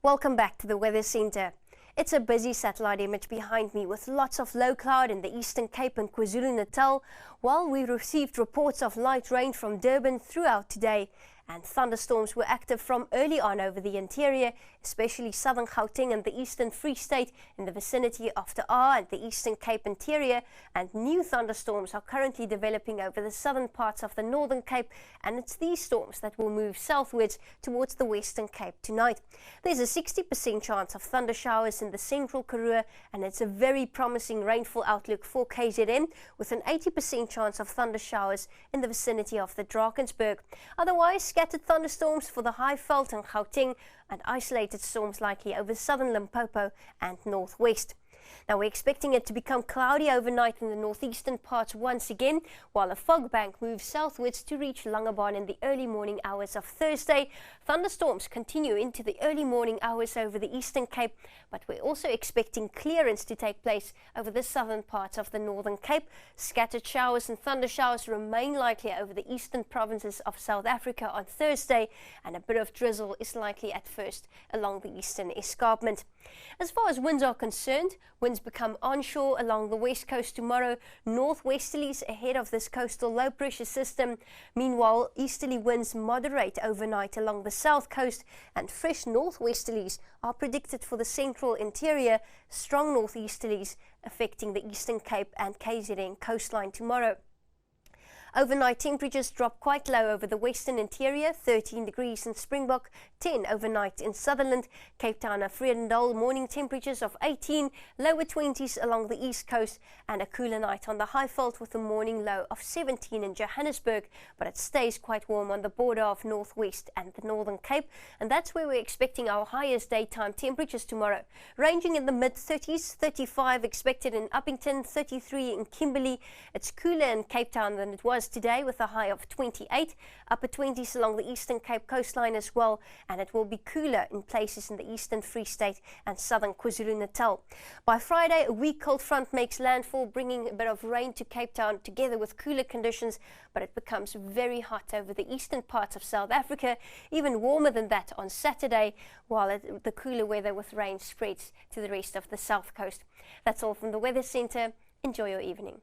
Welcome back to the Weather Centre. It's a busy satellite image behind me with lots of low cloud in the Eastern Cape and KwaZulu-Natal, while we received reports of light rain from Durban throughout today. And thunderstorms were active from early on over the interior, especially southern Gauteng and the eastern Free State in the vicinity of the A and the Eastern Cape interior. And new thunderstorms are currently developing over the southern parts of the Northern Cape, and it's these storms that will move southwards towards the Western Cape tonight. There's a 60% chance of thunder showers in the central Karoo, and it's a very promising rainfall outlook for KZN, with an 80% chance of thunder showers in the vicinity of the Drakensberg. Otherwise, scattered thunderstorms for the Highveld and Gauteng, and isolated storms likely over southern Limpopo and northwest. Now we're expecting it to become cloudy overnight in the northeastern parts once again, while a fog bank moves southwards to reach Langebaan in the early morning hours of Thursday. Thunderstorms continue into the early morning hours over the Eastern Cape, but we're also expecting clearance to take place over the southern parts of the Northern Cape. Scattered showers and thunder showers remain likely over the eastern provinces of South Africa on Thursday, and a bit of drizzle is likely at first along the eastern escarpment. As far as winds are concerned, winds become onshore along the west coast tomorrow, northwesterlies ahead of this coastal low pressure system. Meanwhile, easterly winds moderate overnight along the south coast, and fresh northwesterlies are predicted for the central interior, strong northeasterlies affecting the Eastern Cape and KZN coastline tomorrow. Overnight temperatures drop quite low over the western interior, 13 degrees in Springbok, 10 overnight in Sutherland, Cape Town and Vredendal, morning temperatures of 18, lower 20s along the east coast, and a cooler night on the Highveld with a morning low of 17 in Johannesburg, but it stays quite warm on the border of northwest and the Northern Cape, and that's where we're expecting our highest daytime temperatures tomorrow, ranging in the mid-30s, 35 expected in Uppington, 33 in Kimberley. It's cooler in Cape Town than it was today with a high of 28, upper 20s along the Eastern Cape coastline as well, and it will be cooler in places in the Eastern Free State and southern KwaZulu-Natal. By Friday, a weak cold front makes landfall, bringing a bit of rain to Cape Town together with cooler conditions, but it becomes very hot over the eastern parts of South Africa, even warmer than that on Saturday, while the cooler weather with rain spreads to the rest of the south coast. That's all from the Weather Centre. Enjoy your evening.